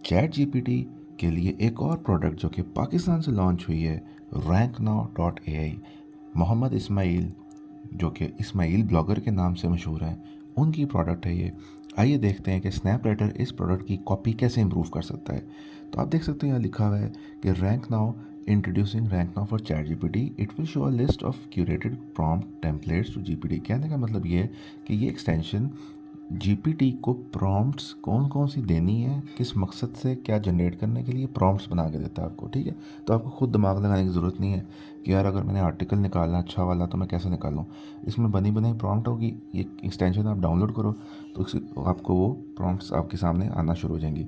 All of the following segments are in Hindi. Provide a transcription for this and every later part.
चैट जीपीटी के लिए एक और प्रोडक्ट जो कि पाकिस्तान से लॉन्च हुई है, RankNow.ai। मोहम्मद इस्माइल, जो कि इस्माइल ब्लॉगर के नाम से मशहूर हैं, उनकी प्रोडक्ट है ये। आइए देखते हैं कि स्नैपराइटर इस प्रोडक्ट की कॉपी कैसे इंप्रूव कर सकता है। तो आप देख सकते हैं यहाँ लिखा हुआ है कि rank now introducing rank now for chat GPT, it will show a list of curated prompt templates to GPT. कहने का मतलब ये है कि ये एक्सटेंशन जीपीटी को प्रॉम्प्ट्स कौन कौन सी देनी है, किस मकसद से, क्या जनरेट करने के लिए प्रॉम्प्ट्स बना के देता है आपको। ठीक है, तो आपको खुद दिमाग लगाने की ज़रूरत नहीं है कि यार अगर मैंने आर्टिकल निकालना अच्छा वाला तो मैं कैसे निकालूँ। इसमें बनी बनाई प्रॉम्प्ट होगी, ये एक्सटेंशन आप डाउनलोड करो तो आपको वो प्रॉम्प्ट्स आपके सामने आना शुरू हो जाएंगी।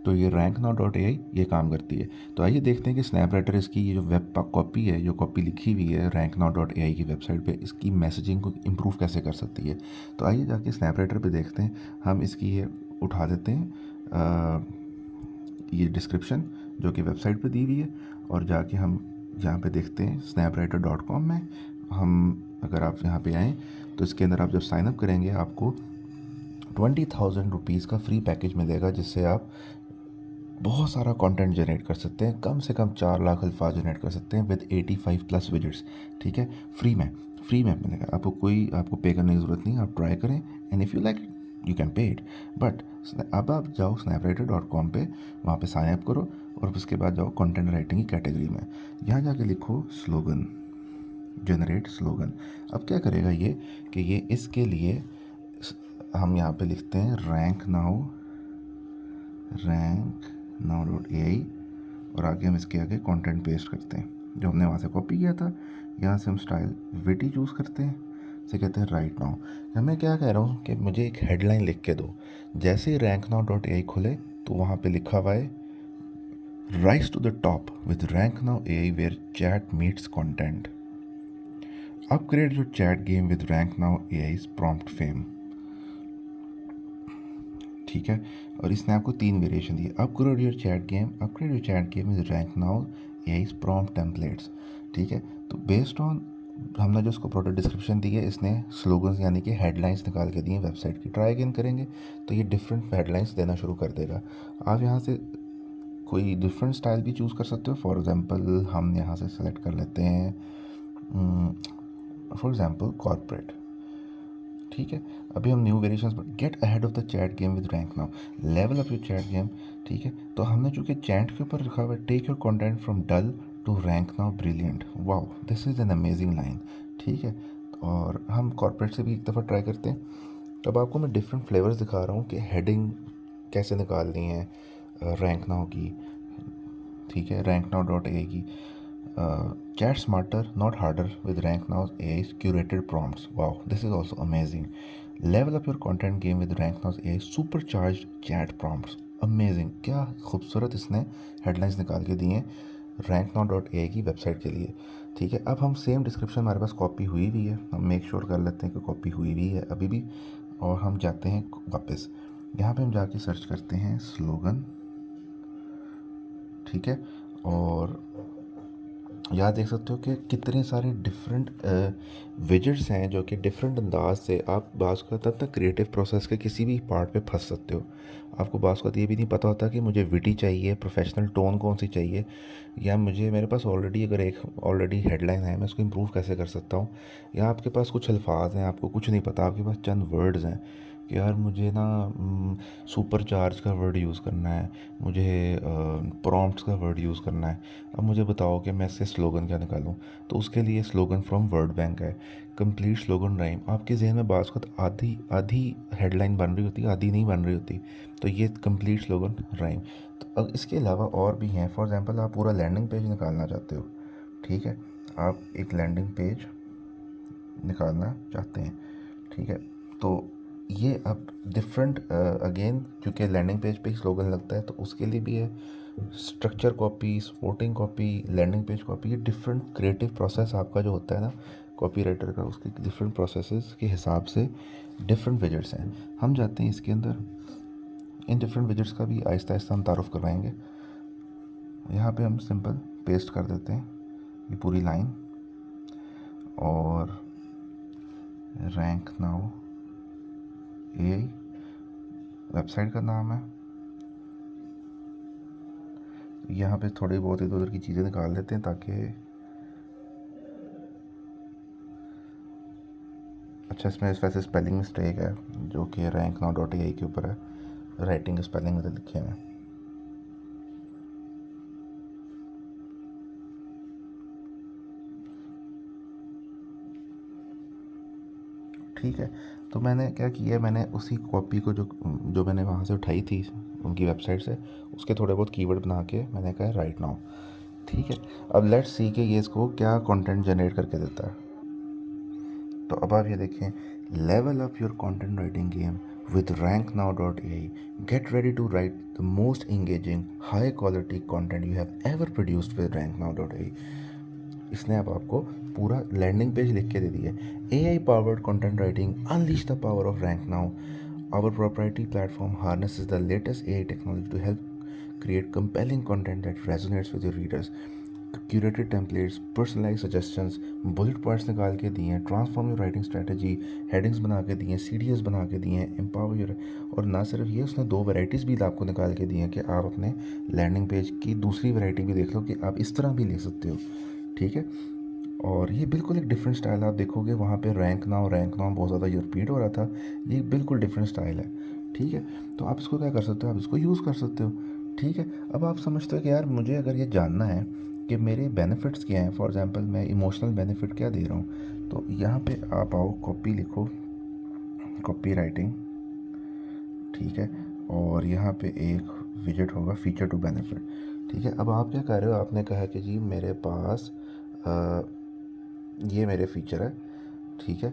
तो ये RankNow.ai ये काम करती है। तो आइए देखते हैं कि स्नैपराइटर इसकी ये जो वेब कॉपी है, जो कॉपी लिखी हुई है RankNow.ai की वेबसाइट पे, इसकी मैसेजिंग को इम्प्रूव कैसे कर सकती है। तो आइए जाके स्नैपराइटर पे देखते हैं। हम इसकी ये उठा देते हैं ये डिस्क्रिप्शन जो कि वेबसाइट पे दी हुई है, और जाके हम यहाँ पे देखते हैं snapwriter.com में। हम अगर आप यहाँ पे आएँ तो इसके अंदर आप जब साइनअप करेंगे आपको 20,000 रुपीज़ का फ्री पैकेज मिलेगा, जिससे आप बहुत सारा कंटेंट जनरेट कर सकते हैं। कम से कम 4 लाख अल्फाज जनरेट कर सकते हैं विद 85+ विजिट्स। ठीक है, फ्री में मिलेगा आपको पे करने की ज़रूरत नहीं। आप ट्राई करें and if you like you can pay it. But अब आप जाओ snapwriter.com पे, वहाँ पे साइन अप करो और उसके बाद जाओ कंटेंट राइटिंग की कैटेगरी में। यहाँ जाके लिखो स्लोगन, जनरेट स्लोगन। अब क्या करेगा ये कि ये इसके लिए हम यहाँ पे लिखते हैं RankNow.ai, और आगे हम इसके आगे कंटेंट पेस्ट करते हैं जो हमने वहाँ से कॉपी किया था। यहाँ से हम स्टाइल विटी चूज़ करते हैं, इसे कहते हैं राइट नाउ। मैं क्या कह रहा हूँ कि मुझे एक हेडलाइन लिख के दो। जैसे ही RankNow.ai खुले तो वहाँ पे लिखा हुआ है rise to the top with RankNow.ai where chat meets content, upgrade your chat game with RankNow.ai's prompt fame. ठीक है, और इसने आपको 3 वेरिएशन दिए, upgrade your chat game with RankNow.ai's prompt templates. ठीक है, तो बेस्ड ऑन हमने जो उसको प्रोडक्ट डिस्क्रिप्शन दी है, इसने स्लोगन्स यानी कि हेडलाइंस निकाल के दी हैं वेबसाइट की। ट्राई अगेन करेंगे तो ये डिफरेंट हेडलाइंस देना शुरू कर देगा। आप यहाँ से कोई डिफरेंट स्टाइल भी चूज़ कर सकते हो। फॉर एग्जांपल हम यहाँ से सेलेक्ट कर लेते हैं फॉर एग्जांपल कॉर्पोरेट। ठीक है, अभी हम न्यू वेरिएशंस पर get ahead of the chat game with rank now, level up your chat game. ठीक है, तो हमने चूँकि चैट के ऊपर रखा हुआ है take your content from dull to rank now brilliant. Wow, this is an amazing line. ठीक है, और हम कॉर्पोरेट से भी एक दफ़ा ट्राई करते हैं। अब आपको मैं डिफरेंट फ्लेवर्स दिखा रहा हूँ कि हेडिंग कैसे निकालनी है रैंक नाउ की। ठीक है, RankNow.ai की chat smarter not harder with RankNow.ai's curated prompts. Wow, this is also amazing. Level up your content game with RankNow.ai supercharged chat prompts. Amazing, क्या खूबसूरत इसने हेडलाइंस निकाल के दी हैं RankNow.ai की वेबसाइट के लिए। ठीक है, अब हम सेम डिस्क्रिप्शन हमारे पास कॉपी हुई भी है, हम मेक श्योर कर लेते हैं कि कॉपी हुई भी है अभी भी, और हम जाते हैं वापस। यहाँ पे हम जाके सर्च करते हैं स्लोगन। ठीक है, और यहाँ देख सकते हो कि कितने सारे डिफरेंट विजेट्स हैं जो कि डिफरेंट अंदाज से आप बाज़ का तब तक क्रिएटिव प्रोसेस के किसी भी पार्ट पे फंस सकते हो। आपको बाज़ का ये भी नहीं पता होता कि मुझे विटी चाहिए, प्रोफेशनल टोन कौन सी चाहिए, या मेरे पास ऑलरेडी अगर एक ऑलरेडी हेडलाइन है मैं उसको इम्प्रूव कैसे कर सकता हूँ। या आपके पास कुछ अल्फाज हैं, आपको कुछ नहीं पता, आपके पास चंद वर्ड्स हैं कि यार मुझे ना सुपर चार्ज का वर्ड यूज़ करना है, मुझे प्रॉम्प्ट्स का वर्ड यूज़ करना है। अब मुझे बताओ कि मैं इससे स्लोगन क्या निकालूं। तो उसके लिए स्लोगन फ्रॉम वर्ड बैंक है, कंप्लीट स्लोगन राइम। आपके जहन में बाज़ वक्त आधी आधी हेडलाइन बन रही होती है, आधी नहीं बन रही होती, तो ये कंप्लीट स्लोगन राइम। तो अब इसके अलावा और भी हैं। फॉर एग्जांपल आप पूरा लैंडिंग पेज निकालना चाहते हो। ठीक है, आप एक लैंडिंग पेज निकालना चाहते हैं। ठीक है, तो ये अब डिफरेंट अगेन क्योंकि लैंडिंग पेज पे ही स्लोगन लगता है तो उसके लिए भी है structure copy, supporting copy, landing page copy. ये डिफरेंट क्रिएटिव प्रोसेस आपका जो होता है ना कॉपी राइटर का, उसके डिफरेंट प्रोसेसेस के हिसाब से डिफरेंट विजेट्स हैं। हम जाते हैं इसके अंदर, इन डिफरेंट विजेट्स का भी आहिस्ता आहिस्ता हम तारुफ करवाएंगे। यहाँ पे हम सिंपल पेस्ट कर देते हैं ये पूरी लाइन, और रैंक नाउ AI वेबसाइट का नाम है, यहाँ पे थोड़ी बहुत इधर उधर की चीज़ें निकाल लेते हैं ताकि अच्छा, इसमें वैसे स्पेलिंग मिस्टेक है जो कि रैंक नाउ डॉट ए के ऊपर है, राइटिंग स्पेलिंग में तो लिखे हैं। ठीक है, तो मैंने क्या किया, मैंने उसी कॉपी को जो जो मैंने वहाँ से उठाई थी उनकी वेबसाइट से, उसके थोड़े बहुत कीवर्ड बना के मैंने कहा राइट नाउ। ठीक है, अब लेट्स सी कि ये इसको क्या कंटेंट जनरेट करके देता है। तो अब आप ये देखें, level up your content writing game with ranknow.ai. Get ready to write the most engaging, high quality content you have ever produced with ranknow.ai. इसने अब आपको पूरा लैंडिंग पेज लिख के दे दिया है। AI powered content writing, unleash the power of rank now. Our proprietary platform harnesses the latest AI technology to help create compelling content that resonates with your readers. Curated templates, personalise suggestions, bullet points निकाल के दिए हैं, transform your writing strategy, headings बना के दिए हैं, CDS बना के दिए हैं, एम्पावर योर। और ना सिर्फ ये, उसने 2 वैराइटीज़ भी आपको निकाल के दी हैं कि आप अपने लैंडिंग पेज की दूसरी वैरायटी भी देख लो कि आप इस तरह भी ले सकते हो। ठीक है, और ये बिल्कुल एक डिफरेंट स्टाइल आप देखोगे, वहाँ पे रैंक नाउ बहुत ज़्यादा ये रिपीट हो रहा था, ये बिल्कुल डिफरेंट स्टाइल है। ठीक है, तो आप इसको क्या कर सकते हो, आप इसको यूज़ कर सकते हो। ठीक है, अब आप समझते हो कि यार मुझे अगर ये जानना है कि मेरे बेनिफिट्स क्या हैं, फॉर एग्जांपल मैं इमोशनल बेनिफिट क्या दे रहा हूँ, तो यहाँ पे आप आओ, कॉपी लिखो, कॉपी राइटिंग। ठीक है, और यहाँ पे एक विजेट होगा फीचर टू बेनिफिट। ठीक है, अब आप क्या कर रहे हो, आपने कहा कि जी मेरे पास ये मेरे फीचर है। ठीक है,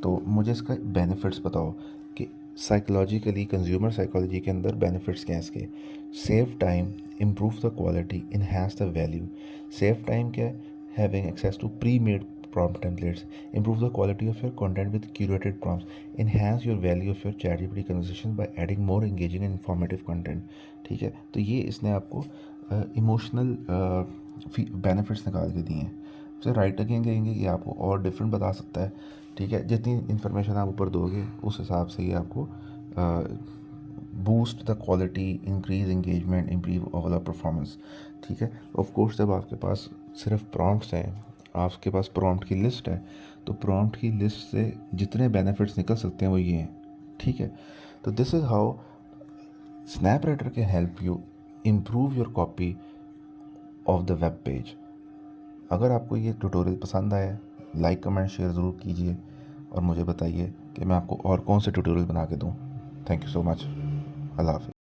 तो मुझे इसका बेनिफिट्स बताओ कि साइकोलॉजिकली, कंज्यूमर साइकोलॉजी के अंदर बेनिफिट्स क्या हैं इसके। Save time, improve the quality, enhance the value. Save time क्या है, having access to pre made prompt templates, improve the quality of your content with curated prompts, enhance your value of your ChatGPT conversation by adding more engaging and informative content। ठीक है, तो ये इसने आपको इमोशनल बेनिफिट्स निकाल के दिए हैं। फिर राइट अगेन कहेंगे, ये आपको और डिफरेंट बता सकता है। ठीक है, जितनी इन्फॉर्मेशन आप ऊपर दोगे उस हिसाब से ये आपको boost the quality, increase engagement, improve overall performance. ठीक है, ऑफ कोर्स जब आपके पास सिर्फ प्रॉम्प्ट्स हैं, आपके पास प्रॉम्प्ट की लिस्ट है, तो प्रॉम्प्ट की लिस्ट से जितने बेनिफिट्स निकल सकते हैं वो ये हैं। ठीक है, तो this is how Snapwriter can help you improve your copy of the web page. अगर आपको ये ट्यूटोरियल पसंद आया, लाइक कमेंट शेयर ज़रूर कीजिए और मुझे बताइए कि मैं आपको और कौन से ट्यूटोरियल बना के दूँ। Thank you so much. अल्लाह हाफ़िज़।